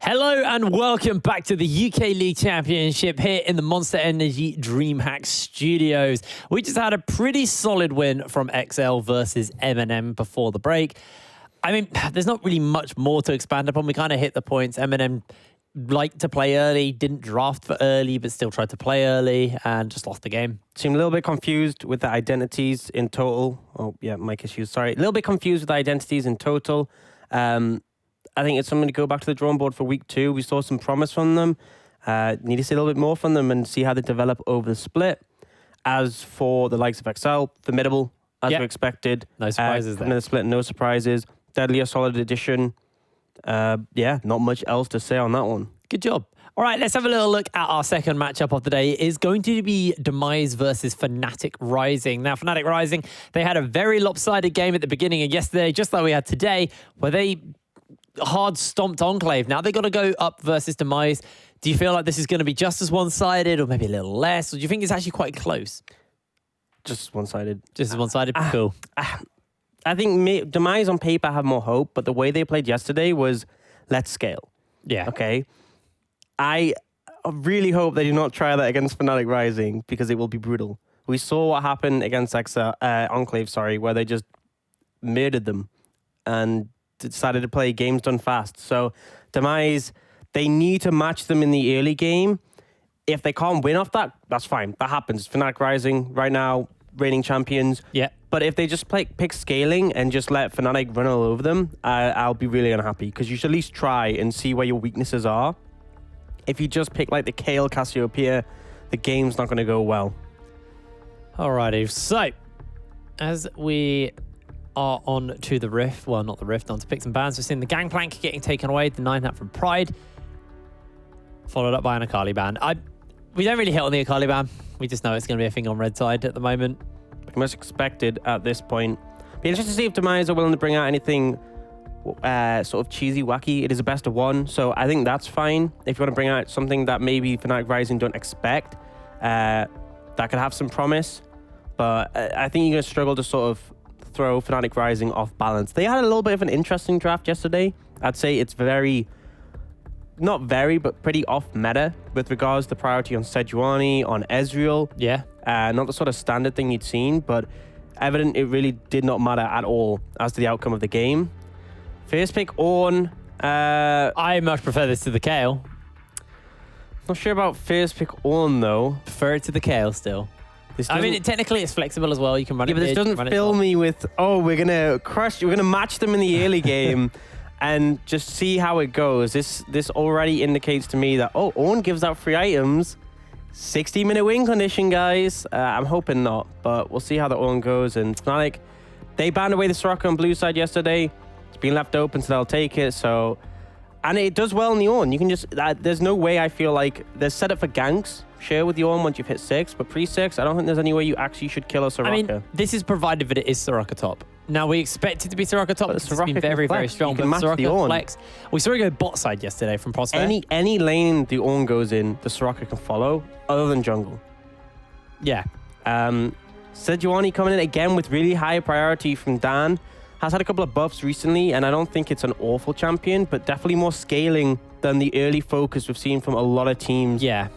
Hello and welcome back to the UK League Championship here in the Monster Energy DreamHack Studios. We just had a pretty solid win from XL versus M&M before the break. I mean, there's not really much more to expand upon. We kind of hit the points. M&M liked to play early, didn't draft for early, but still tried to play early and just lost the game. Seemed a little bit confused with the identities in total. Oh, yeah, mic issues, sorry. A little bit confused with the identities in total. I think it's something to go back to the drawing board for week 2. We saw some promise from them. Need to see a little bit more from them and see how they develop over the split. As for the likes of XL, formidable, as we expected. No surprises there. In the split, no surprises. Deadly, a solid addition. Yeah, not much else to say on that one. Good job. All right, let's have a little look at our second matchup of the day. It is going to be Demise versus Fnatic Rising. Now, Fnatic Rising, they had a very lopsided game at the beginning of yesterday, just like we had today, where they hard stomped Enclave. Now they got to go up versus Demise. Do you feel like this is going to be just as one-sided or maybe a little less? Or do you think it's actually quite close? Just one-sided. Just as one-sided? Cool. I think Demise on paper have more hope, but the way they played yesterday was let's scale. Yeah. Okay. I really hope they do not try that against Fnatic Rising because it will be brutal. We saw what happened against Enclave, where they just murdered them and decided to play games done fast. So Demise, they need to match them in the early game. If they can't win off that, that's fine. That happens. Fnatic Rising right now, reigning champions. Yeah. But if they just pick scaling and just let Fnatic run all over them, I'll be really unhappy because you should at least try and see where your weaknesses are. If you just pick like the Kale Cassiopeia, the game's not going to go well. Alrighty, so as we are on to the Rift, well, not the Rift, on to picks and bans. We've seen the Gangplank getting taken away, the 9-hat from Pride, followed up by an Akali ban. We don't really hit on the Akali ban. We just know it's going to be a thing on red side at the moment. Pretty much expected at this point. Be interested to see if Demise are willing to bring out anything sort of cheesy, wacky. It is a best of one, so I think that's fine. If you want to bring out something that maybe Fnatic Rising don't expect, that could have some promise. But I think you're going to struggle to sort of throw Fnatic Rising off balance. They had a little bit of an interesting draft yesterday. I'd say it's not very, but pretty off meta with regards to priority on Sejuani, on Ezreal. Yeah. Not the sort of standard thing you'd seen, but evident it really did not matter at all as to the outcome of the game. First pick, Ornn. I much prefer this to the Kale. Not sure about first pick, Ornn, though. Prefer it to the Kale still. I mean, technically it's flexible as well. You can run it. Yeah, but this doesn't fill me with, we're going to match them in the early game and just see how it goes. This already indicates to me that, Ornn gives out free items. 60-minute win condition, guys. I'm hoping not, but we'll see how the Ornn goes. And Fnatic, they banned away the Soraka on blue side yesterday. It's been left open, so they'll take it. So, and it does well in the Ornn. You can just, there's no way I feel like there's set up for ganks. Share with the Ornn once you've hit 6, but pre-6, I don't think there's any way you actually should kill a Soraka. I mean, this is provided that it is Soraka top. Now, we expect it to be Soraka top. It's been very, very strong. But Soraka flex. We saw it go bot side yesterday from Prospect. Any lane the Ornn goes in, the Soraka can follow, other than jungle. Yeah. Sejuani coming in again with really high priority from Dan. Has had a couple of buffs recently, and I don't think it's an awful champion, but definitely more scaling than the early focus we've seen from a lot of teams. Yeah.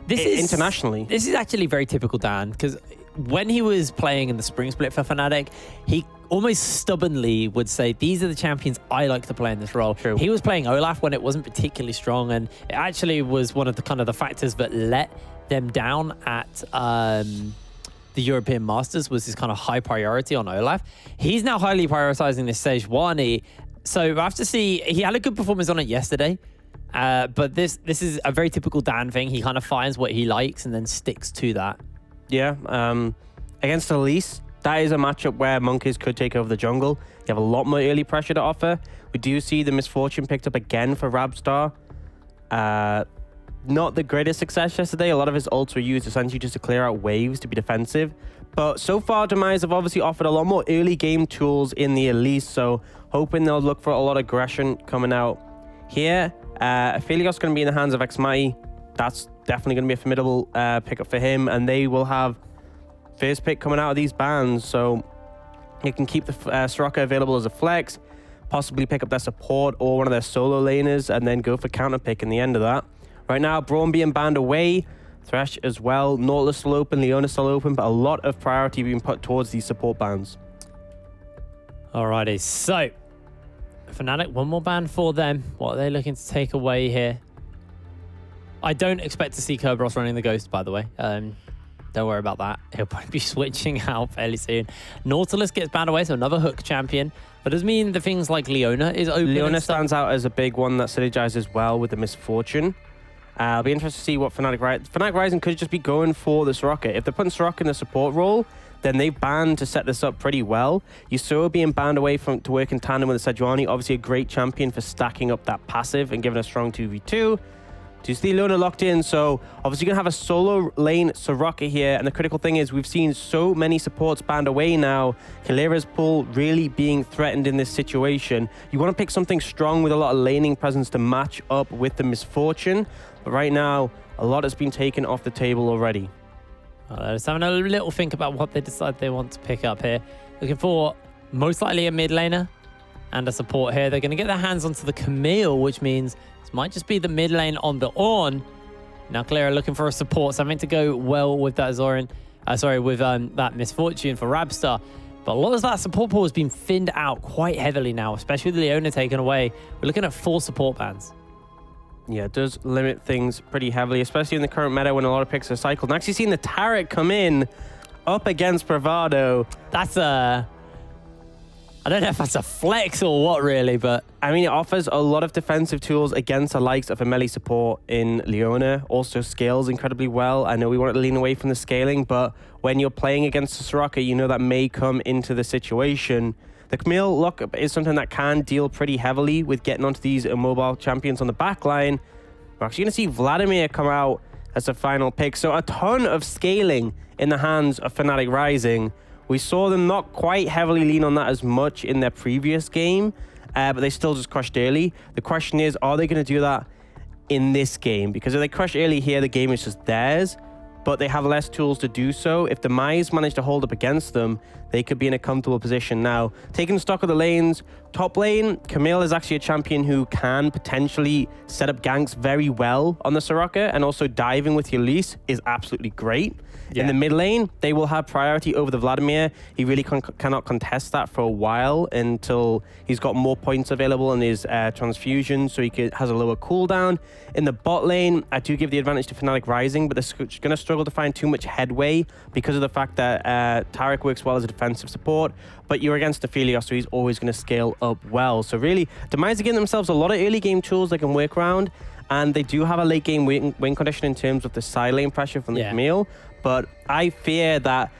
Internationally. This is actually very typical Dan, because when he was playing in the spring split for Fnatic, he almost stubbornly would say, these are the champions I like to play in this role. True. He was playing Olaf when it wasn't particularly strong, and it actually was one of the kind of the factors that let them down at the European Masters, was this kind of high priority on Olaf. He's now highly prioritizing this Sejuani. So I have to see, he had a good performance on it yesterday. But this is a very typical Dan thing. He kind of finds what he likes and then sticks to that. Yeah. Against Elise, that is a matchup where Monkeys could take over the jungle. You have a lot more early pressure to offer. We do see the misfortune picked up again for Rabstar. Not the greatest success yesterday. A lot of his ults were used essentially just to clear out waves to be defensive. But so far, Demise have obviously offered a lot more early game tools in the Elise. So hoping they'll look for a lot of aggression coming out here. Aphelios going to be in the hands of Xmai. That's definitely going to be a formidable pickup for him. And they will have first pick coming out of these bans. So you can keep the Soraka available as a flex. possibly pick up their support or one of their solo laners and then go for counter pick in the end of that. Right now, Braum being banned away, Thresh as well, Nautilus still open, Leona still open, but a lot of priority being put towards these support bans. Alrighty, so Fnatic, one more ban for them. What are they looking to take away here? I don't expect to see Kerberos running the Ghost, by the way. Don't worry about that. He'll probably be switching out fairly soon. Nautilus gets banned away, so another hook champion. But does mean the things like Leona is open. Leona stands out as a big one that synergizes well with the Misfortune. I'll be interested to see what Fnatic Rising could just be going for the Soraka. If they're putting Soraka in the support role, then they've banned to set this up pretty well. Yasuo being banned away to work in tandem with the Sejuani, obviously a great champion for stacking up that passive and giving a strong 2v2. To see Leona locked in, so obviously you're going to have a solo lane Soraka here, and the critical thing is we've seen so many supports banned away now. Kalera's pull really being threatened in this situation. You want to pick something strong with a lot of laning presence to match up with the Misfortune, but right now, a lot has been taken off the table already. Just having a little think about what they decide they want to pick up here. Looking for most likely a mid laner and a support here. They're going to get their hands onto the Camille, which means this might just be the mid lane on the Ornn. Now Kalera looking for a support, something to go well with that that Misfortune for Rabstar. But a lot of that support pool has been thinned out quite heavily now, especially with Leona taken away. We're looking at 4 support bans. Yeah, it does limit things pretty heavily, especially in the current meta when a lot of picks are cycled. And actually seeing the Taric come in up against Bravado. That's a... I don't know if that's a flex or what really, but... I mean, it offers a lot of defensive tools against the likes of a melee support in Leona. Also scales incredibly well. I know we want to lean away from the scaling, but when you're playing against the Soraka, you know that may come into the situation. The Camille lock is something that can deal pretty heavily with getting onto these immobile champions on the back line. We're actually going to see Vladimir come out as a final pick. So a ton of scaling in the hands of Fnatic Rising. We saw them not quite heavily lean on that as much in their previous game, but they still just crushed early. The question is, are they going to do that in this game? Because if they crush early here, the game is just theirs, but they have less tools to do so. If Demise manage to hold up against them, they could be in a comfortable position. Now, taking stock of the lanes, top lane, Camille is actually a champion who can potentially set up ganks very well on the Soraka, and also diving with Elise is absolutely great. Yeah. In the mid lane, they will have priority over the Vladimir. He really cannot contest that for a while until he's got more points available in his transfusion, so he has a lower cooldown. In the bot lane, I do give the advantage to Fnatic Rising, but they're going to struggle to find too much headway because of the fact that Taric works well as a defensive support, but you're against Ophelia, so he's always going to scale up well. So really, Demise are giving themselves a lot of early game tools they can work around, and they do have a late game win condition in terms of the side lane pressure from the Camille. But I fear that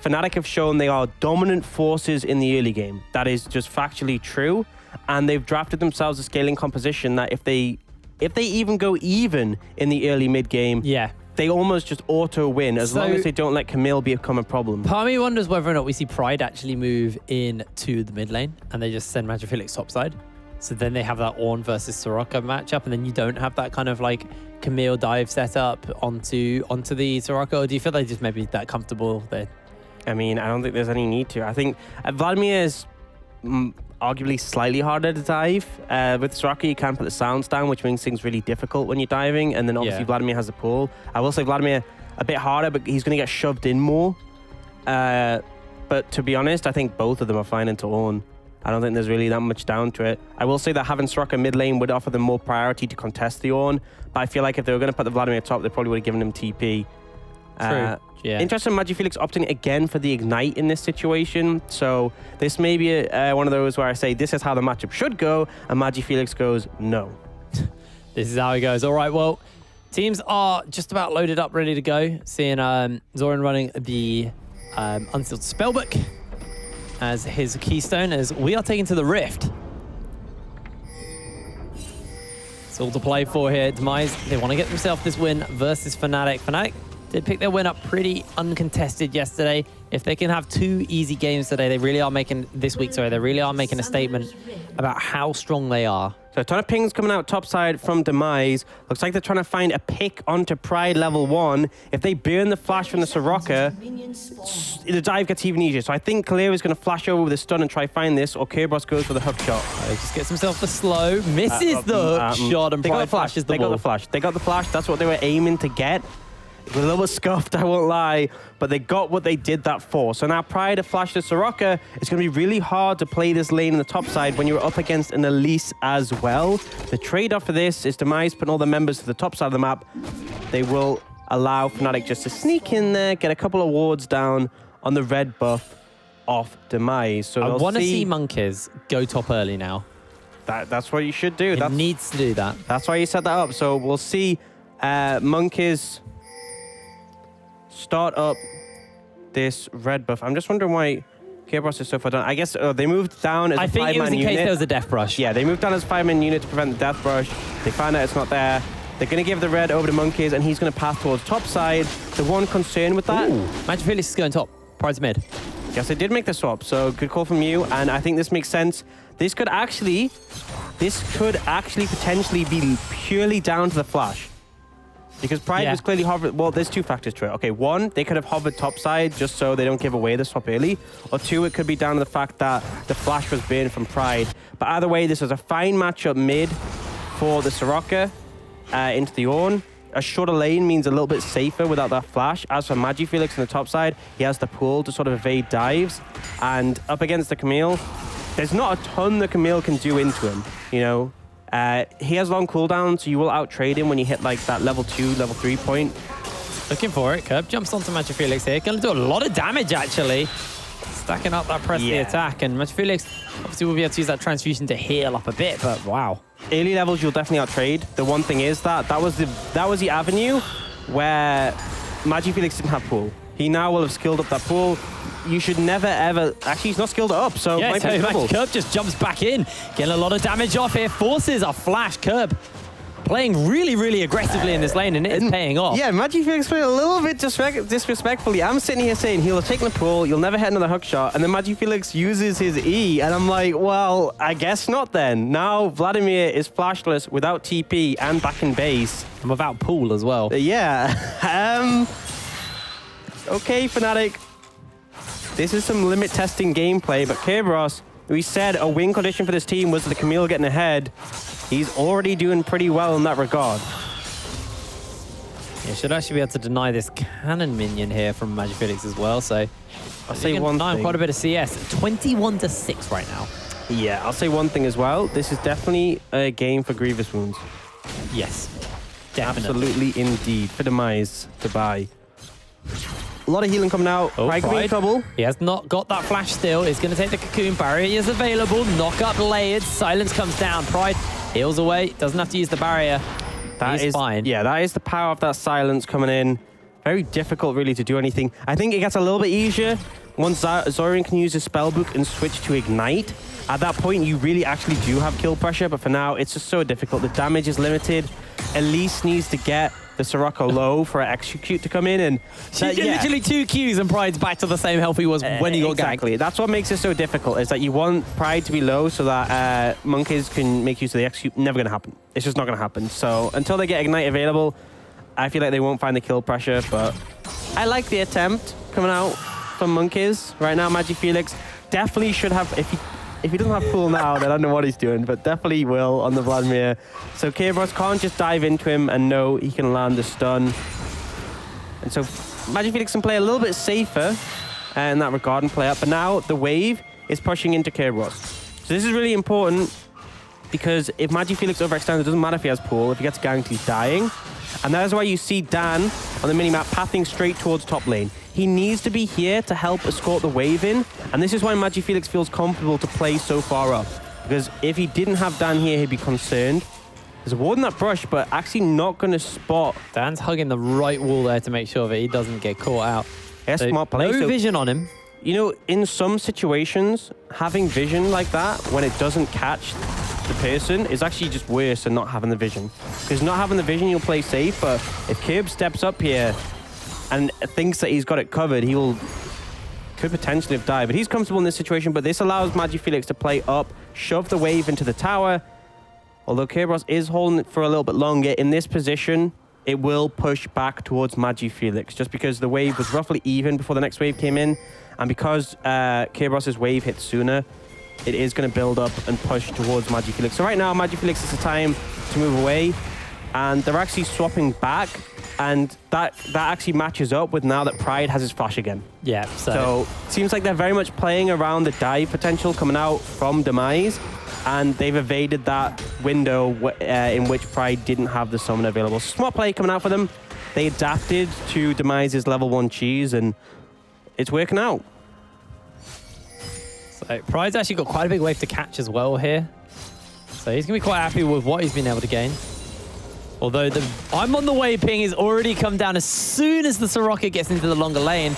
Fnatic have shown they are dominant forces in the early game. That is just factually true. And they've drafted themselves a scaling composition that if they even go even in the early mid game, they almost just auto win as long as they don't let Camille become a problem. Part of me wonders whether or not we see Pride actually move into the mid lane and they just send Magic Felix topside. So then they have that Ornn versus Soraka matchup, and then you don't have that kind of like Camille dive set up onto the Soraka. Or do you feel like just maybe that comfortable there? I mean, I don't think there's any need to. I think Vladimir is arguably slightly harder to dive. With Soraka, you can put the sounds down, which makes things really difficult when you're diving. And then obviously Vladimir has the pull. I will say Vladimir a bit harder, but he's going to get shoved in more. But to be honest, I think both of them are fine into Ornn. I don't think there's really that much down to it. I will say that having Soraka mid lane would offer them more priority to contest the Ornn, but I feel like if they were going to put the Vladimir top, they probably would have given him TP. True. Interesting, Magic Felix opting again for the Ignite in this situation. So this may be one of those where I say this is how the matchup should go, and Magic Felix goes, no. This is how it goes. All right, well, teams are just about loaded up, ready to go. Seeing Zoran running the Unsealed Spellbook as his keystone, as we are taken to the Rift. It's all to play for here. Demise, they want to get themselves this win versus Fnatic. Fnatic They picked their win up pretty uncontested yesterday. If they can have 2 easy games today, they really are making they really are making a statement about how strong they are. So a ton of pings coming out topside from Demise. Looks like they're trying to find a pick onto Pride level 1. If they burn the flash from the Soraka, the dive gets even easier. So I think Kaleo is going to flash over with a stun and try find this, or Kerberos goes for the hook shot. He just gets himself the slow, misses the hook shot, and Pride flashes the They ball. got the flash. They got the flash. That's what they were aiming to get. It was a little bit scuffed, I won't lie, but they got what they did that for. So now Pride have flashed the Soraka. It's going to be really hard to play this lane in the top side when you're up against an Elise as well. The trade-off for this is Demise putting all the members to the top side of the map. They will allow Fnatic just to sneak in there, get a couple of wards down on the red buff off Demise. So I want to see Monkeys go top early now. That's what you should do. It needs to do that. That's why you set that up. So we'll see Monkeys start up this red buff. I'm just wondering why Kerberos is so far down. I guess they moved down as a 5-man unit. I think it was in case there was a death brush. Yeah, they moved down as a 5-man unit to prevent the death brush. They found out it's not there. They're going to give the red over to Monkeys, and he's going to pass towards top side. The one concern with that... Magic Felix is going top. Pride's mid. Yes, they did make the swap, so good call from you, and I think this makes sense. This could actually potentially be purely down to the flash. Because Pride was clearly hovered. Well, there's 2 factors to it. Okay, 1, they could have hovered topside just so they don't give away the swap early. Or 2, it could be down to the fact that the flash was banned from Pride. But either way, this is a fine matchup mid for the Soraka into the Ornn. A shorter lane means a little bit safer without that flash. As for Magifelix on the top side, he has the pull to sort of evade dives. And up against the Camille, there's not a ton the Camille can do into him, you know. He has long cooldown, so you will out-trade him when you hit like that level 2, level 3 point. Looking for it. Curb jumps onto Magic Felix here. Going to do a lot of damage, actually. Stacking up that press the attack. And Magic Felix obviously will be able to use that transfusion to heal up a bit, but wow. Early levels, you'll definitely out-trade. The one thing is that was the avenue where Magic Felix didn't have pool. He now will have skilled up that pool. You should never, ever... Actually, he's not skilled it up, so... Yeah, so Magic Curb just jumps back in. Getting a lot of damage off here. Forces a flash. Curb playing really, really aggressively in this lane, and it is paying off. Yeah, Magic Felix played a little bit disrespectfully. I'm sitting here saying he'll have taken the pool, you'll never hit another hook shot, and then Magic Felix uses his E, and I'm like, well, I guess not then. Now Vladimir is flashless without TP and back in base. And without pool as well. Yeah. Okay, Fnatic. This is some limit testing gameplay, but Kerberos, we said a win condition for this team was the Camille getting ahead. He's already doing pretty well in that regard. Yeah, should actually be able to deny this cannon minion here from Magic Felix as well, so... I'll say one thing. Quite a bit of CS. 21-6 right now. Yeah, I'll say one thing as well. This is definitely a game for Grievous Wounds. Yes, definitely. Absolutely indeed. For Demise to buy. A lot of healing coming out. Pride could be in trouble. He has not got that flash still. He's going to take the cocoon. Barrier is available. Knock up layered. Silence comes down. Pride heals away. Doesn't have to use the barrier. That is fine. Yeah, that is the power of that silence coming in. Very difficult, really, to do anything. I think it gets a little bit easier once Zorian can use his spellbook and switch to Ignite. At that point, you really actually do have kill pressure, but for now, it's just so difficult. The damage is limited. Elise needs to get the Soraka low for an execute to come in, and literally 2 Qs and Pride's back to the same health he was when he got exactly ganked. That's what makes it so difficult, is that you want Pride to be low so that Monkeys can make use of the execute. Never gonna happen. It's just not gonna happen. So until they get Ignite available, I feel like they won't find the kill pressure, but I like the attempt coming out from Monkeys right now. Magic Felix definitely should have, if he doesn't have pool now, then I don't know what he's doing, but definitely will on the Vladimir. So Kerberos can't just dive into him and know he can land the stun. And so Magic Felix can play a little bit safer in that regard and play up. But now the wave is pushing into Kerberos. So this is really important because if Magic Felix overextends, it doesn't matter if he has pool. If he gets ganked, he's dying. And that is why you see Dan on the minimap pathing straight towards top lane. He needs to be here to help escort the wave in. And this is why Magic Felix feels comfortable to play so far up. Because if he didn't have Dan here, he'd be concerned. There's a ward in that brush, but actually not going to spot. Dan's hugging the right wall there to make sure that he doesn't get caught out. Yeah, so smart play. No vision on him. You know, in some situations, having vision like that, when it doesn't catch the person, is actually just worse than not having the vision. Because not having the vision, you'll play safe, but if Kerb steps up here, and thinks that he's got it covered, could potentially have died. But he's comfortable in this situation, but this allows MagiFelix to play up, shove the wave into the tower. Although Kerberos is holding it for a little bit longer, in this position, it will push back towards MagiFelix, just because the wave was roughly even before the next wave came in. And because Kerberos' wave hit sooner, it is going to build up and push towards MagiFelix. So right now, MagiFelix is the time to move away. And they're actually swapping back. And that actually matches up with now that Pride has his flash again. Yeah, so it seems like they're very much playing around the dive potential coming out from Demise. And they've evaded that window in which Pride didn't have the summon available. Smart play coming out for them. They adapted to Demise's level 1 cheese, and it's working out. So Pride's actually got quite a big wave to catch as well here. So he's going to be quite happy with what he's been able to gain. Although the I'm on the way ping has already come down as soon as the Soraka gets into the longer lane.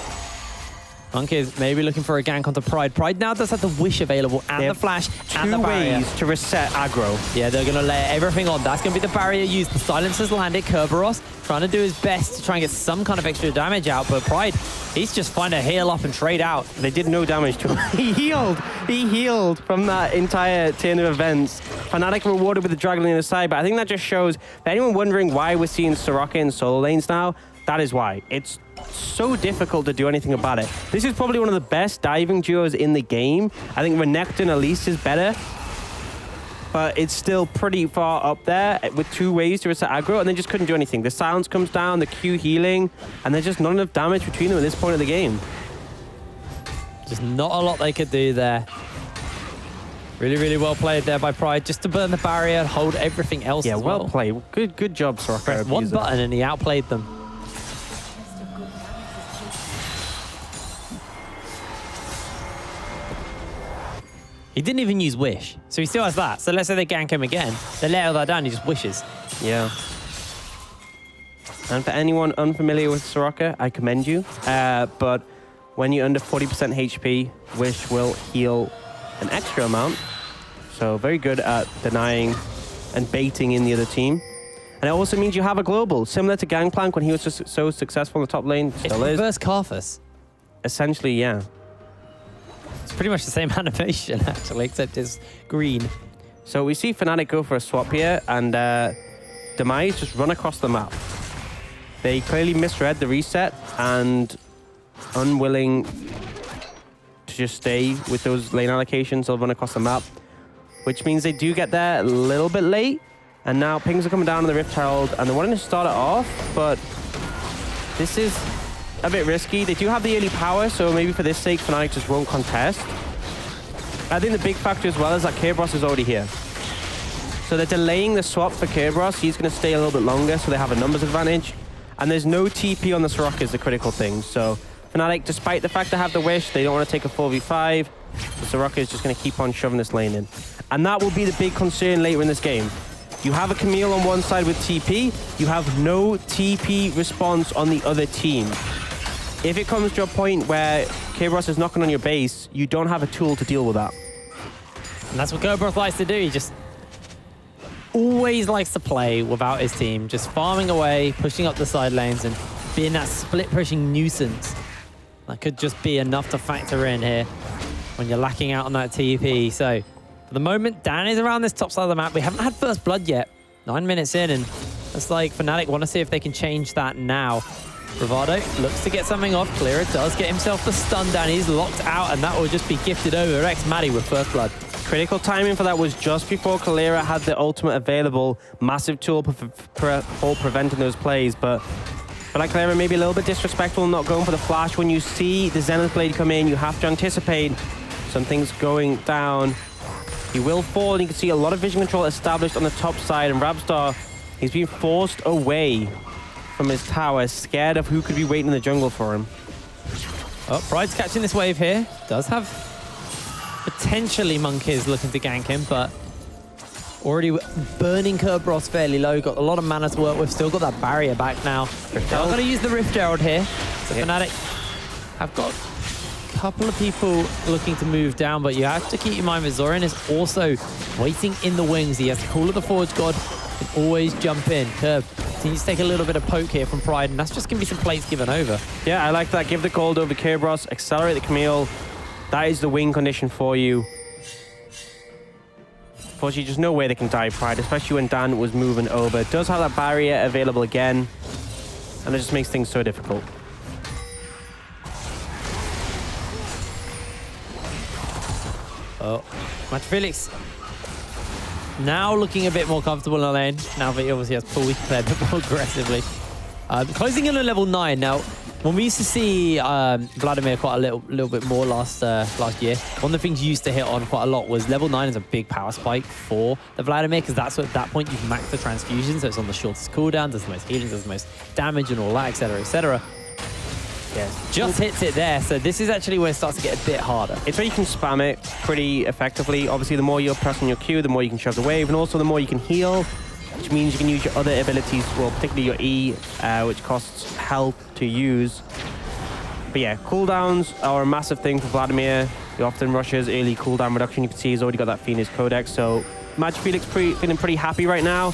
Monk is maybe looking for a gank onto Pride. Pride now does have the Wish available and the Flash and the barrier. 2 ways to reset aggro. Yeah, they're going to lay everything on. That's going to be the barrier used. The silencer's landed. Kerberos trying to do his best to try and get some kind of extra damage out. But Pride, he's just fine to heal up and trade out. They did no damage to him. He healed. He healed from that entire turn of events. Fnatic rewarded with the Dragon on the other side. But I think that just shows, for anyone wondering why we're seeing Soraka in solo lanes now, that is why. It's so difficult to do anything about it. This is probably one of the best diving duos in the game. I think Renekton at least is better, but it's still pretty far up there with 2 ways to reset aggro, and they just couldn't do anything. The silence comes down, the Q healing, and there's just not enough damage between them at this point of the game. Just not a lot they could do there. Really, really well played there by Pride, just to burn the barrier and hold everything else as well. Well played. Good job, Soraka. Pressed one button and he outplayed them. He didn't even use Wish, so he still has that. So let's say they gank him again, they let all that down, he just wishes. Yeah. And for anyone unfamiliar with Soraka, I commend you. But when you're under 40% HP, Wish will heal an extra amount. So very good at denying and baiting in the other team. And it also means you have a global, similar to Gangplank when he was just so successful in the top lane. Still it's reverse Karthus. Essentially, yeah. It's pretty much the same animation, actually, except it's green. So we see Fnatic go for a swap here, and Demise just run across the map. They clearly misread the reset, and unwilling to just stay with those lane allocations, they'll run across the map, which means they do get there a little bit late. And now pings are coming down on the Rift Herald, and they're wanting to start it off, but this is a bit risky. They do have the early power, so maybe for this sake, Fnatic just won't contest. I think the big factor as well is that Kerberos is already here. So they're delaying the swap for Kerberos. He's going to stay a little bit longer, so they have a numbers advantage. And there's no TP on the Soraka is the critical thing. So Fnatic, despite the fact they have the Wish, they don't want to take a 4v5. The Soraka is just going to keep on shoving this lane in. And that will be the big concern later in this game. You have a Camille on one side with TP. You have no TP response on the other team. If it comes to a point where Kerberos is knocking on your base, you don't have a tool to deal with that. And that's what Kerberos likes to do. He just always likes to play without his team, just farming away, pushing up the side lanes, and being that split-pushing nuisance. That could just be enough to factor in here when you're lacking out on that TP. So, for the moment, Dan is around this top side of the map. We haven't had first blood yet. 9 minutes in, and it's like Fnatic want to see if they can change that now. Bravado looks to get something off. Clearer does get himself the stun down. He's locked out, and that will just be gifted over. Rex Maddie with first blood. Critical timing for that was just before Kalira had the ultimate available. Massive tool for preventing those plays, but for like Kalira, maybe a little bit disrespectful not going for the flash. When you see the Zenith Blade come in, you have to anticipate something's going down. He will fall, and you can see a lot of vision control established on the top side, and Rabstar, he's being forced away from his tower, scared of who could be waiting in the jungle for him. Oh, Pride's catching this wave here. Does have potentially Monkeys looking to gank him, but already burning Kerberos fairly low. Got a lot of mana to work with. Still got that barrier back now. They're going to use the Rift Herald here. So Fnatic have got a couple of people looking to move down, but you have to keep in mind that Zoran is also waiting in the wings. He has the Call of the Forge God. Can always jump in. Kerb Needs to take a little bit of poke here from Pride, and that's just going to be some plates given over. Yeah, I like that. Give the gold over Kerberos, accelerate the Camille. That is the win condition for you. Unfortunately, just no way they can die Pride, especially when Dan was moving over. Does have that barrier available again, and it just makes things so difficult. Oh, Match Felix now looking a bit more comfortable in the lane. Now that he obviously has pull, he can play a bit more aggressively. Closing in on level 9 now. When we used to see Vladimir quite a little bit more last year, one of the things you used to hit on quite a lot was level 9 is a big power spike for the Vladimir, because that's at that point you can max the transfusion, so it's on the shortest cooldown, does the most healing, does the most damage and all that, etc., etc. Yes, just hits it there, so this is actually where it starts to get a bit harder. It's where you can spam it pretty effectively. Obviously, the more you're pressing your Q, the more you can shove the wave, and also the more you can heal, which means you can use your other abilities, well, particularly your E, which costs health to use. But yeah, cooldowns are a massive thing for Vladimir. He often rushes early cooldown reduction. You can see he's already got that Phoenix Codex, so Magic Felix feeling pretty happy right now.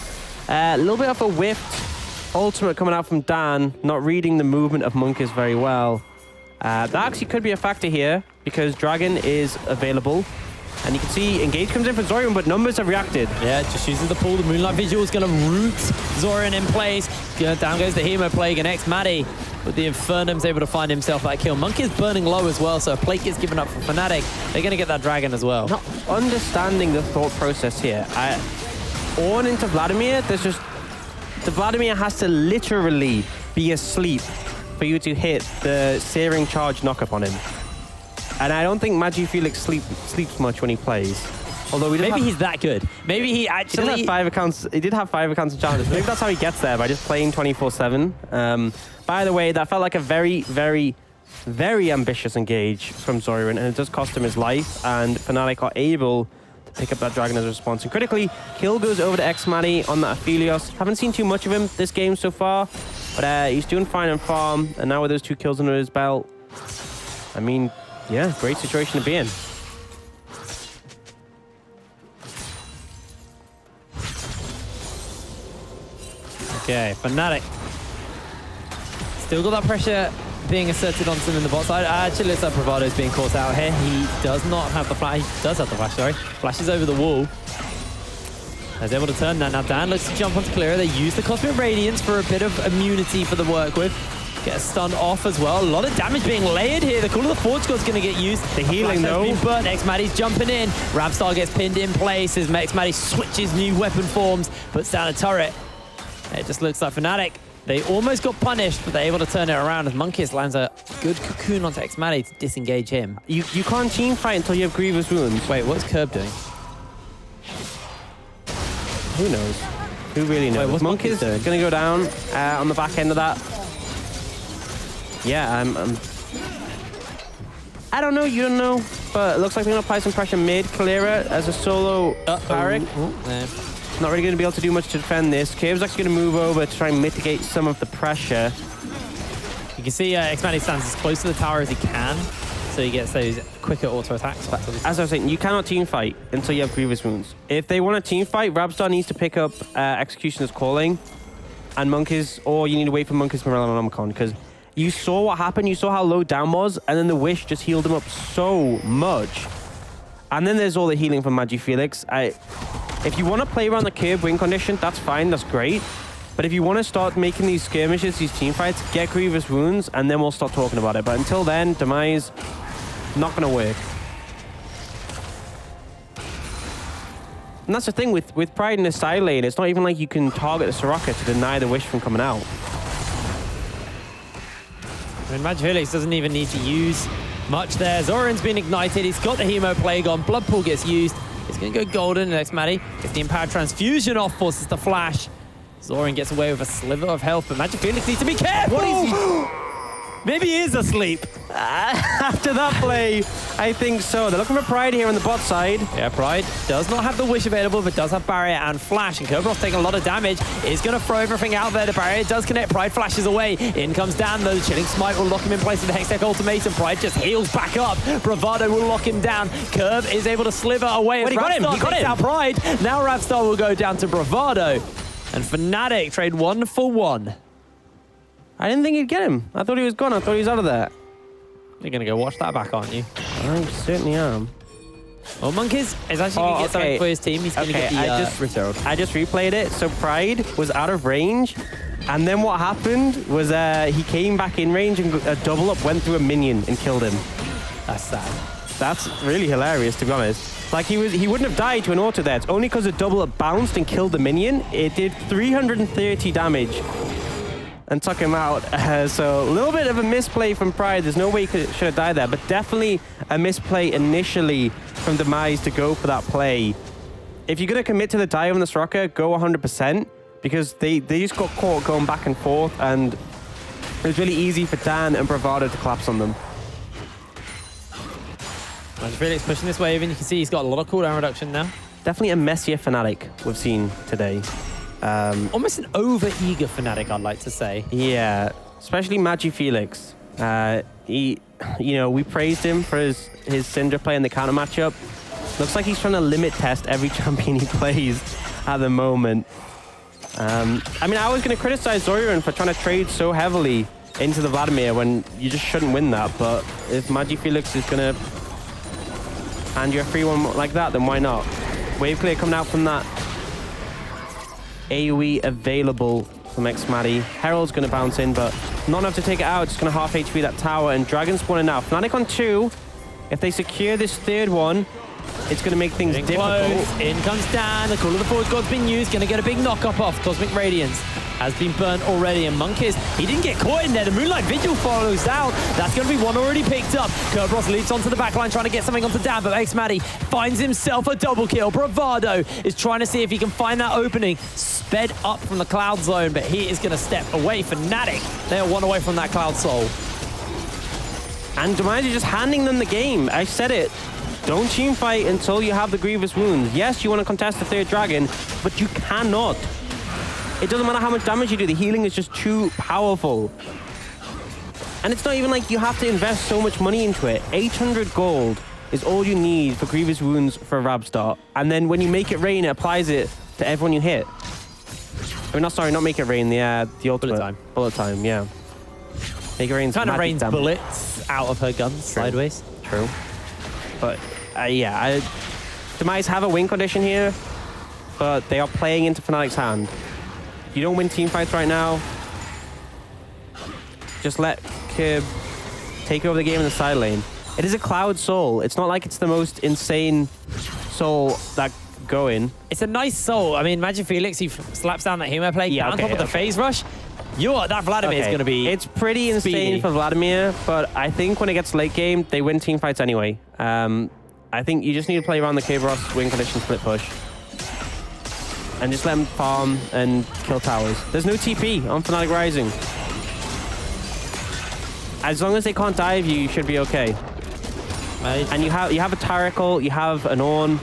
A little bit of a whiffed ultimate coming out from Dan, not reading the movement of Monkeys very well. That actually could be a factor here, because Dragon is available. And you can see Engage comes in for Zorian, but numbers have reacted. Yeah, just uses the pull. The Moonlight Vigil is going to root Zorian in place. Down goes the Hemo Plague, and Maddie with the Infernum's able to find himself that kill. Monkey's burning low as well, so a plate gets given up for Fnatic. They're going to get that Dragon as well. Not understanding the thought process here. On into Vladimir, there's just... The Vladimir has to literally be asleep for you to hit the Searing Charge knock-up on him. And I don't think Magi Felix sleeps much when he plays. Although maybe he's that good. Maybe he actually... He did have 5 accounts. He did have 5 accounts in challenges. Maybe that's how he gets there, by just playing 24/7. By the way, that felt like a very, very, very ambitious engage from Zorian, and it does cost him his life. And Fnatic are able to pick up that Dragon as a response. And critically, kill goes over to Xmani on that Aphelios. Haven't seen too much of him this game so far, but he's doing fine on farm. And now with those 2 kills under his belt, I mean, yeah, great situation to be in. Okay, Fnatic. Still got that pressure being asserted onto him in the bot side. Actually, looks like Bravado's being caught out here. He does not have the flash. He does have the flash, sorry. Flashes over the wall. Is able to turn that. Now Dan looks to jump onto Clearer. They use the Cosmic Radiance for a bit of immunity for the work with. Get a stun off as well. A lot of damage being layered here. The Call of the Forge God's going to get used. The healing, though. Been burnt. X-Maddie's jumping in. Rabstar gets pinned in place as X-Maddie switches new weapon forms, puts down a turret. It just looks like Fnatic. They almost got punished, but they're able to turn it around as Monkeys lands a good cocoon onto X-Maddie to disengage him. You can't team fight until you have Grievous Wounds. Wait, what's Curb doing? Who knows? Who really knows? Wait, what's Monkeys doing? Going to go down on the back end of that. Yeah, I don't know, you don't know, but it looks like they're going to apply some pressure mid. Kalira as a solo Barrack. Not really going to be able to do much to defend this. Cave's actually going to move over to try and mitigate some of the pressure. You can see X-Maddie stands as close to the tower as he can, so he gets those quicker auto attacks. As I was saying, you cannot team fight until you have Grievous Wounds. If they want to team fight, Rabstar needs to pick up Executioner's Calling, and Monkeys, or you need to wait for Monkeys Morale and Omicron, because you saw what happened. You saw how low down was, and then the Wish just healed him up so much. And then there's all the healing from Magi Felix. If you want to play around the curve win condition, that's fine, that's great. But if you want to start making these skirmishes, these team fights, get Grievous Wounds, and then we'll start talking about it. But until then, Demise, not going to work. And that's the thing with Pride in the side lane. It's not even like you can target the Soraka to deny the Wish from coming out. I mean, Magi Felix doesn't even need to use much there. Zorian's been ignited. He's got the Hemo Plague on. Blood Pool gets used. He's going to go golden. Next, Maddie gets the Empowered Transfusion off, forces the flash. Zorian gets away with a sliver of health, but Magi Felix needs to be careful. What is he? Maybe he is asleep. After that play, I think so. They're looking for Pride here on the bot side. Yeah, Pride does not have the Wish available, but does have Barrier and Flash. And Kerberos taking a lot of damage. Is going to throw everything out there. The Barrier does connect. Pride flashes away. In comes Dan, though. The Chilling Smite will lock him in place with the Hextech Ultimatum. Pride just heals back up. Bravado will lock him down. Curve is able to sliver away. Wait, he got him. He got him. Pride. Now Ravstar will go down to Bravado. And Fnatic trade 1 for 1. I didn't think he'd get him. I thought he was gone. I thought he was out of there. You're going to go watch that back, aren't you? I certainly am. Well, Monkeys is actually going to get something for his team. He's going to get the return. I just replayed it. So Pride was out of range. And then what happened was he came back in range and a double up went through a minion and killed him. That's sad. That's really hilarious, to be honest. Like, he wouldn't have died to an auto there. It's only because a double up bounced and killed the minion. It did 330 damage and took him out. So a little bit of a misplay from Pride. There's no way he should have died there, but definitely a misplay initially from Demise to go for that play. If you're going to commit to the dive on this rocker, go 100%, because they just got caught going back and forth, and it was really easy for Dan and Bravado to collapse on them. Felix pushing this wave in. You can see he's got a lot of cooldown reduction now. Definitely a messier Fnatic we've seen today. Almost an over-eager Fnatic, I'd like to say. Yeah, especially Magi Felix. We praised him for his Syndra play in the counter matchup. Looks like he's trying to limit test every champion he plays at the moment. I was going to criticize Zoran for trying to trade so heavily into the Vladimir when you just shouldn't win that. But if Magi Felix is going to hand you a free one like that, then why not? Wave clear coming out from that. AoE available from Xmatty. Herald's going to bounce in, but not enough to take it out. Just going to half HP that tower, and Dragon spawning now. Fnatic on 2. If they secure this third one, it's going to make things difficult. Close. In comes Dan. The Call of the Forge God's been used. Going to get a big knock-up off. Cosmic Radiance has been burnt already. And Monkeys, he didn't get caught in there. The Moonlight Vigil follows out. That's going to be one already picked up. Kerberos leaps onto the backline trying to get something onto Dan, but Xmatty finds himself a double kill. Bravado is trying to see if he can find that opening. Sped up from the Cloud Zone, but he is going to step away. Fnatic, they are one away from that Cloud Soul. And Demise is just handing them the game. I said it. Don't team fight until you have the Grievous Wounds. Yes, you want to contest the third dragon, but you cannot. It doesn't matter how much damage you do. The healing is just too powerful. And it's not even like you have to invest so much money into it. 800 gold is all you need for Grievous Wounds for Rabstar. And then when you make it rain, it applies it to everyone you hit. Not make it rain, the ultimate. Bullet time, yeah. Make it rain. Kind of rains bullets out of her guns sideways. True. But Demise have a win condition here, but they are playing into Fnatic's hand. You don't win team fights right now. Just let Kib take over the game in the side lane. It is a Cloud Soul. It's not like it's the most insane soul that going. It's a nice soul. I mean, Magi Felix, he slaps down that Hemo play on top of the phase rush. That Vladimir is going to be It's pretty insane for Vladimir, but I think when it gets late game, they win team fights anyway. I think you just need to play around the Kerberos win condition split push. And just let them farm and kill towers. There's no TP on Fnatic Rising. As long as they can't dive you, you should be okay. Right. And you have a Taracle, you have an Ornn.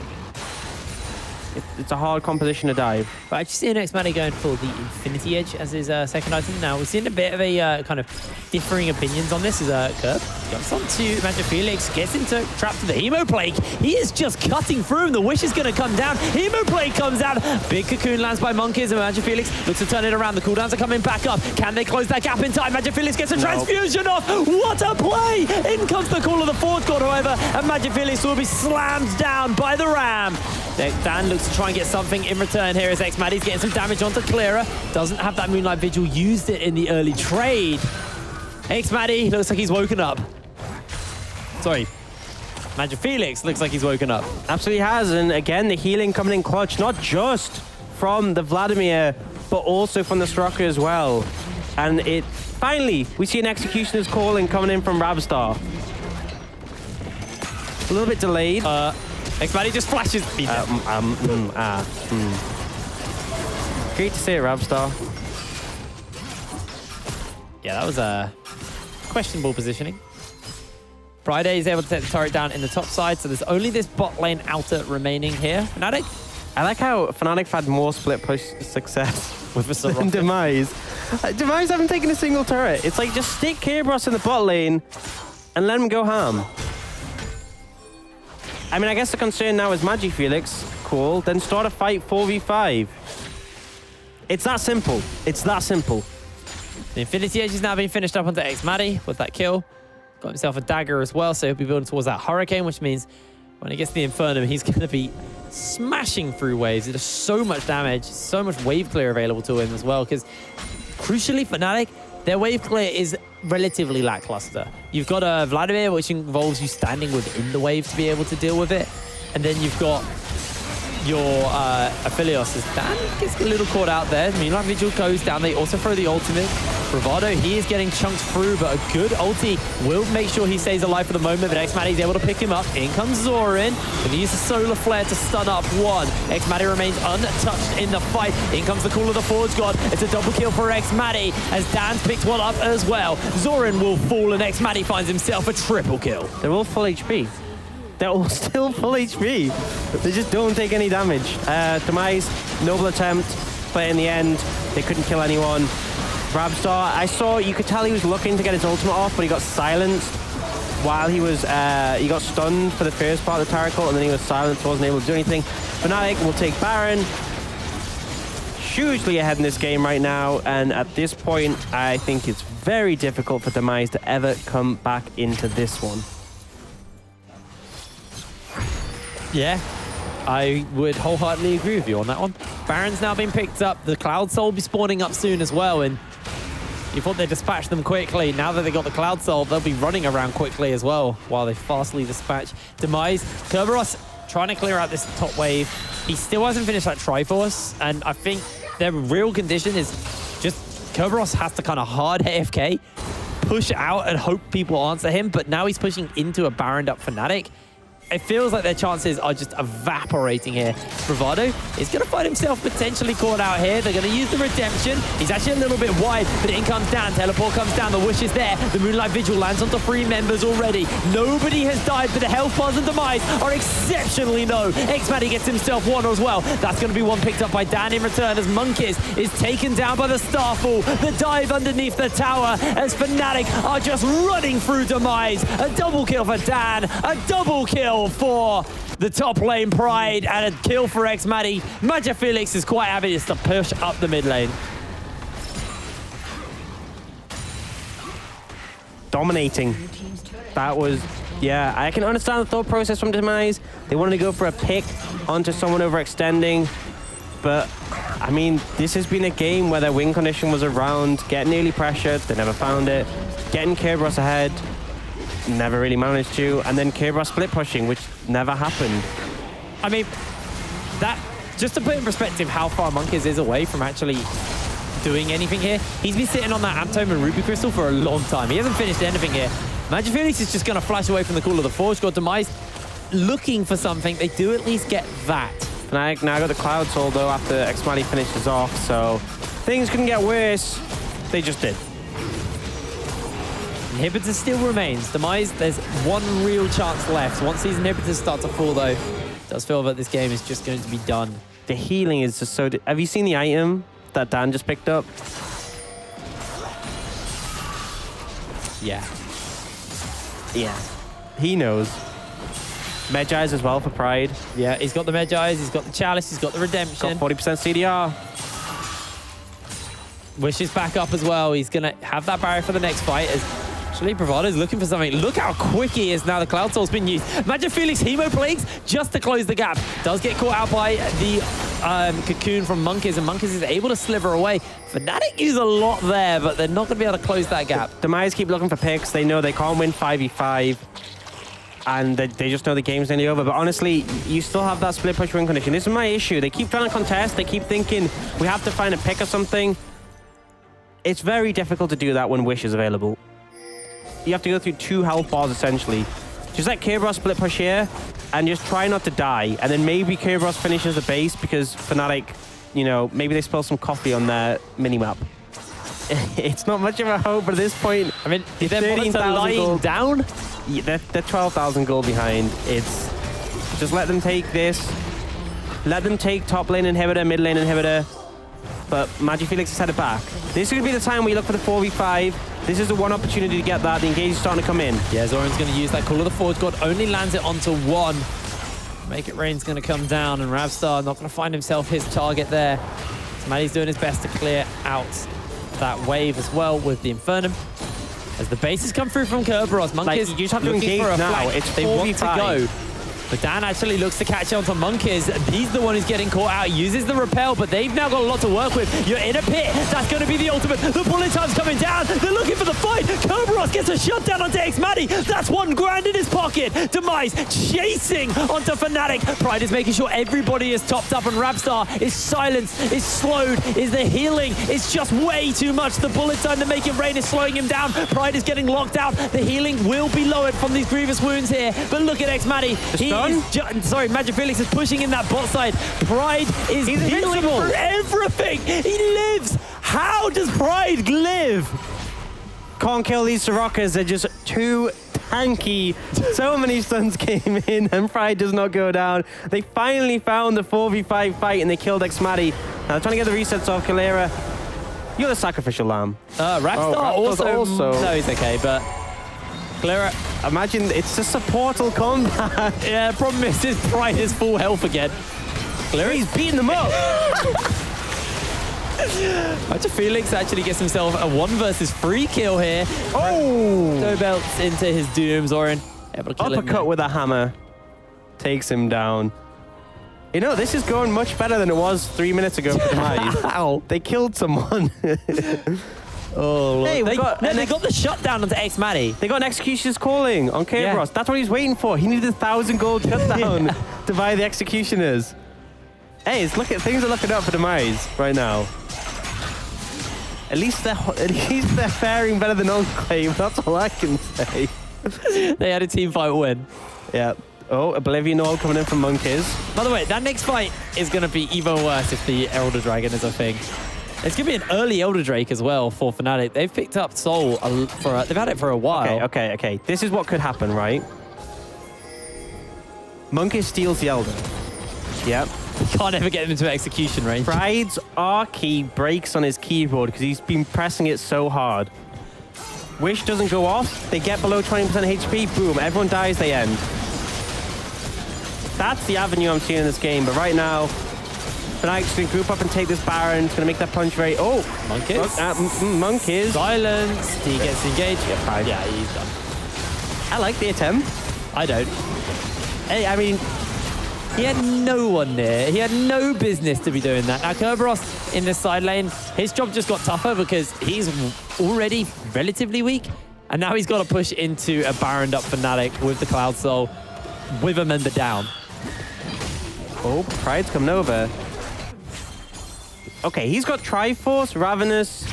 It's a hard composition to dive. But I just see Xmatty going for the Infinity Edge as his second item. Now, we've seen a bit of a kind of differing opinions on this as Curb jumps onto Magi Felix, gets into trapped to the Hemo Plague. He is just cutting through, and the Wish is going to come down. Hemo Plague comes out. Big cocoon lands by Monkeys, and Magi Felix looks to turn it around. The cooldowns are coming back up. Can they close that gap in time? Magi Felix gets a transfusion off. What a play! In comes the Call of the Forge God, however, and Magi Felix will be slammed down by the Ram. Dan looks to try and get something in return here as Xmatty's getting some damage onto Clearer. Doesn't have that Moonlight Vigil, used it in the early trade. Xmatty looks like he's woken up. Sorry. Magi Felix looks like he's woken up. Absolutely has, and again, the healing coming in clutch, not just from the Vladimir, but also from the Stroker as well. And finally, we see an Executioner's calling coming in from Rabstar. A little bit delayed. Xmatty just flashes. Great to see it, Rabstar. Yeah, that was a questionable positioning. Friday is able to take the turret down in the top side, so there's only this bot lane outer remaining here. Fnatic? I like how Fnatic had more split push success with than Demise. Demise haven't taken a single turret. It's like, just stick Kerberos in the bot lane and let him go ham. I mean, I guess the concern now is Magi Felix. Cool. Then start a fight 4v5. It's that simple. It's that simple. The Infinity Edge is now being finished up onto xMatty with that kill. Got himself a dagger as well, so he'll be building towards that Hurricane, which means when he gets to the Infernum, he's going to be smashing through waves. It does so much damage, so much wave clear available to him as well, because crucially, Fnatic, their wave clear is relatively lackluster. You've got a Vladimir, which involves you standing within the wave to be able to deal with it. And then you've got your Aphelios as Dan gets a little caught out there. Moonlight Vigil goes down. They also throw the ultimate. Bravado, he is getting chunked through, but a good ulti will make sure he stays alive for the moment, but xMatty is able to pick him up. In comes Zoran. Gonna use the Solar Flare to stun up one. xMatty remains untouched in the fight. In comes the Call of the Forge God. It's a double kill for xMatty as Dan's picked one up as well. Zoran will fall and xMatty finds himself a triple kill. They're all full HP. They're all still full HP. They just don't take any damage. Demise, noble attempt, but in the end, they couldn't kill anyone. Rabstar, you could tell he was looking to get his ultimate off, but he got silenced while he got stunned for the first part of the Tarot Cult, and then he was silenced, wasn't able to do anything. Fnatic will take Baron. Hugely ahead in this game right now, and at this point, I think it's very difficult for Demise to ever come back into this one. Yeah, I would wholeheartedly agree with you on that one. Baron's now been picked up. The Cloud Soul will be spawning up soon as well, and you thought they dispatched them quickly. Now that they got the Cloud Soul, they'll be running around quickly as well while they fastly dispatch Demise. Kerberos trying to clear out this top wave. He still hasn't finished that Triforce, and I think their real condition is just Kerberos has to kind of hard AFK, push out and hope people answer him, but now he's pushing into a Baroned up Fnatic. It feels like their chances are just evaporating here. Bravado is going to find himself potentially caught out here. They're going to use the redemption. He's actually a little bit wide, but in comes Dan. Teleport comes down. The Wish is there. The Moonlight Vigil lands onto 3 members already. Nobody has died, but the health bars and Demise are exceptionally low. xMatty gets himself one as well. That's going to be one picked up by Dan in return as Monkeys is taken down by the Starfall. The dive underneath the tower as Fnatic are just running through Demise. A double kill for Dan. A double kill for the top lane Pride and a kill for xMatty. Magic Felix is quite happy just to push up the mid lane. Dominating. That was, yeah, I can understand the thought process from Demise. They wanted to go for a pick onto someone overextending, but I mean, this has been a game where their win condition was around getting early pressured. They never found it. Getting Kerberos ahead. Never really managed to, and then Kerberos split pushing, which never happened. I mean, that just to put in perspective how far Monkeys is away from actually doing anything here. He's been sitting on that Amptome and Ruby Crystal for a long time. He hasn't finished anything here. Magic Felix is just going to flash away from the Call of the Forge God. Demise looking for something. They do at least get that. Fnatic now got the Cloud Soul though after xMatty finishes off, so things couldn't get worse. They just did. Inhibitor still remains. Demise, there's one real chance left. Once these inhibitors start to fall, though, it does feel that this game is just going to be done. The healing is just so... Have you seen the item that Dan just picked up? Yeah. Yeah. He knows. Medjai's as well for Pride. Yeah, he's got the Medjai's, he's got the Chalice, he's got the Redemption. Got 40% CDR. Wish is back up as well. He's going to have that barrier for the next fight as actually Bravado's looking for something. Look how quick he is now. The Cloud Soul's been used. Magic Felix Hemo Plagues just to close the gap. Does get caught out by the cocoon from Monkeys, and Monkeys is able to sliver away. Fnatic use a lot there, but they're not going to be able to close that gap. Demise keep looking for picks. They know they can't win 5v5. And they just know the game's nearly over. But honestly, you still have that split push win condition. This is my issue. They keep trying to contest. They keep thinking we have to find a pick or something. It's very difficult to do that when Wish is available. You have to go through 2 health bars, essentially. Just let Kerberos split push here and just try not to die. And then maybe Kerberos finishes the base because Fnatic, you know, maybe they spill some coffee on their minimap. It's not much of a hope, but at this point, I mean, is there 13,000 lying gold down? Yeah, they're 12,000 gold behind. It's just let them take this. Let them take top lane inhibitor, mid lane inhibitor. But Magic Felix is headed back. This is going to be the time where you look for the 4v5. This is the one opportunity to get that. The engage is starting to come in. Yeah, Zoran's going to use that Call of the Forge God. Only lands it onto 1. Make It Rain's going to come down, and Ravstar not going to find himself his target there. Maddie's doing his best to clear out that wave as well with the Infernum. As the bases come through from Kerberos, Monkeys you just have to looking engage for a now. flank. It's They want to 4v5. go. But Dan actually looks to catch on to Monkeys. He's the one who's getting caught out. Uses the repel, but they've now got a lot to work with. You're in a pit. That's going to be the ultimate. The bullet time's coming down. They're looking for the fight. Kerberos gets a shutdown onto X-Maddie. That's $1,000 in his pocket. Demise chasing onto Fnatic. Pride is making sure everybody is topped up, and Rabstar is silenced, is slowed, is the healing. It's just way too much. The bullet time to make it rain is slowing him down. Pride is getting locked out. The healing will be lowered from these grievous wounds here. But look at X-Maddie. Sorry, Magic Felix is pushing in that bot side. Pride is healing through everything. He lives. How does Pride live? Can't kill these Sorocas. They're just too tanky. So many stuns came in and Pride does not go down. They finally found the 4v5 fight and they killed X-Maddie. Now they're trying to get the resets off Kalera. You're the sacrificial lamb. Rapstar also. No, he's okay, but Clara, imagine it's just a portal combat. Yeah, problem is his Pride is full health again. Clara, he's beating them up. Magic Felix actually gets himself a 1 versus 3 kill here. Oh! No belts into his doom. Zoran able to kill him. Uppercut with a hammer. Takes him down. You know, this is going much better than it was 3 minutes ago for Demise. Ow. They killed someone. Oh, Lord. Hey, they got the shutdown onto X-Maddie. They got an Executioner's Calling on Kerberos. Yeah. That's what he's waiting for. He needed 1,000 gold shutdown to buy the Executioners. Hey, things are looking up for Demise right now. At least they're faring better than Enclave. That's all I can say. They had a team fight win. Yeah. Oh, Oblivion Orb coming in from Monkeys. By the way, that next fight is going to be even worse if the Elder Dragon is a thing. It's going to be an early Elder Drake as well for Fnatic. They've picked up Soul they've had it for a while. Okay. This is what could happen, right? Monkeys steals the Elder. Yep. Can't ever get him into execution range. Pride's R key breaks on his keyboard because he's been pressing it so hard. Wish doesn't go off. They get below 20% HP. Boom. Everyone dies. They end. That's the avenue I'm seeing in this game. But right now, Fnatic's going to group up and take this Baron. It's going to make that punch rate. Oh, Monkeys. Monkeys. Silence. He gets engaged. Yeah, he's done. I like the attempt. I don't. Hey, I mean, he had no one there. He had no business to be doing that. Now, Kerberos in the side lane, his job just got tougher because he's already relatively weak. And now he's got to push into a Baroned up Fnatic with the Cloud Soul, with a member down. Oh, Pride's coming over. Okay, he's got Triforce, Ravenous,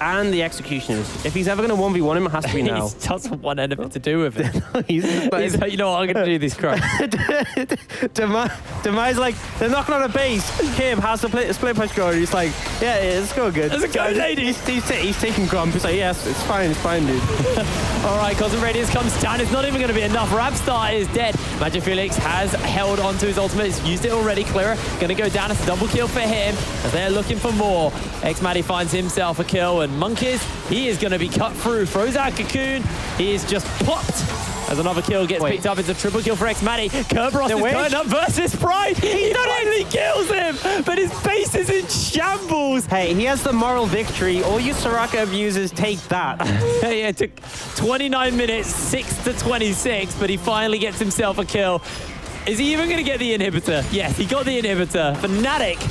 and the Executioners. If he's ever going to 1v1 him, it has to be now. He doesn't want anything to do with it. He's like, you know what, I'm going to do this crap. Demise like, they're knocking on a base. Kim has the split push going. He's like, yeah, it's going good. There's a go, lady. He's taking Grump. He's like, yes, it's fine, dude. All right, Cosmic Radius comes down. It's not even going to be enough. Rabstar is dead. Magic Felix has held onto his ultimate. He's used it already. Clara going to go down. It's a double kill for him as they're looking for more. X-Maddie finds himself a kill, and Monkeys, he is going to be cut through. Throws out Cocoon. He is just popped as another kill gets picked up. It's a triple kill for X-Maddie. Kerberos is going up versus Pride. He not only kills him, but his base is in shambles. Hey, he has the moral victory. All you Soraka abusers, take that. Hey, it took 29 minutes, 6 to 26, but he finally gets himself a kill. Is he even going to get the inhibitor? Yes, he got the inhibitor. Fnatic.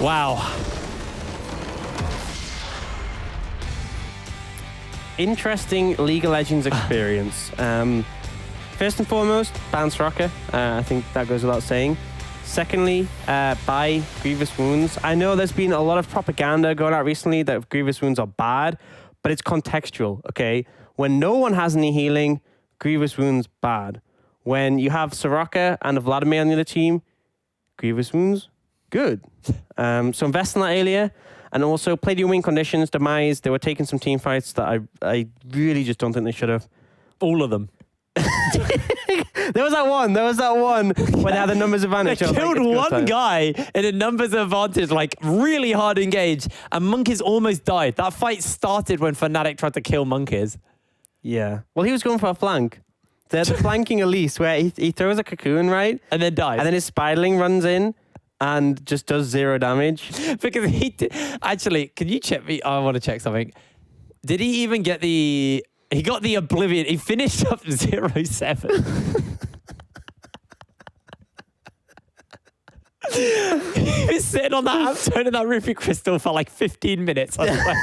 Wow. Interesting League of Legends experience. First and foremost, ban Soraka. I think that goes without saying. Secondly, buy Grievous Wounds. I know there's been a lot of propaganda going out recently that Grievous Wounds are bad, but it's contextual, okay? When no one has any healing, Grievous Wounds bad. When you have Soraka and a Vladimir on the other team, Grievous Wounds, good. So invest in that earlier. And also, played your win conditions, Demise. They were taking some team fights that I really just don't think they should have. All of them. There was that one where they had the numbers advantage. They killed one guy in a numbers advantage, like really hard engaged, and Monkeys almost died. That fight started when Fnatic tried to kill Monkeys. Yeah. Well, he was going for a flank. They're the flanking Elise where he throws a cocoon, right? And then dies. And then his Spiderling runs in. and just does 0 damage. Because he did. Actually, can you check me? I want to check something. Did he even get the... He got the Oblivion. He finished up 0-7. He was sitting on that app, turning that Ruby Crystal for like 15 minutes. I swear.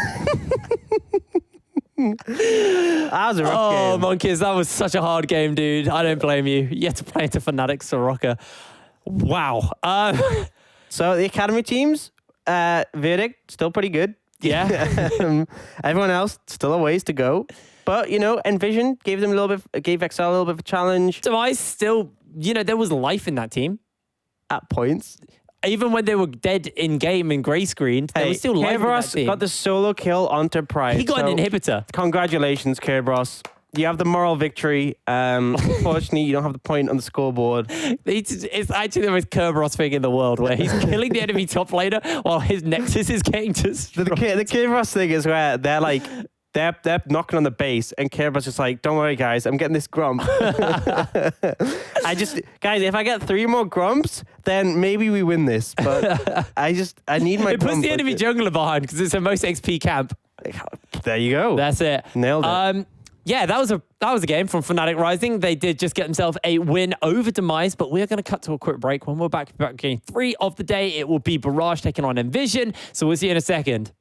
That was a rough game. Oh, Monkeys, that was such a hard game, dude. I don't blame you. You had to play into Fnatic Soroka. Wow. So the academy teams, verdict, still pretty good. Yeah. Everyone else, still a ways to go. But, you know, Envision gave them a little bit, gave XL a little bit of a challenge. Demise still, you know, there was life in that team. At points. Even when they were dead in game and grey screened, there was still life in that team. got the solo kill onto Pride. He got an inhibitor. Congratulations, Kerberos. You have the moral victory. Unfortunately, you don't have the point on the scoreboard. It's actually the most Kerberos thing in the world, where he's killing the enemy top laner while his Nexus is getting destroyed. The Kerberos thing is where they're like, they're knocking on the base, and Kerberos is like, don't worry, guys, I'm getting this grump. Guys, if I get 3 more grumps, then maybe we win this. But I need my It puts the enemy jungler behind because it's the most XP camp. There you go. That's it. Nailed it. Yeah, that was a game from Fnatic Rising. They did just get themselves a win over Demise, but we're going to cut to a quick break. When we're back game 3 of the day, it will be Barrage taking on Envision. So we'll see you in a second.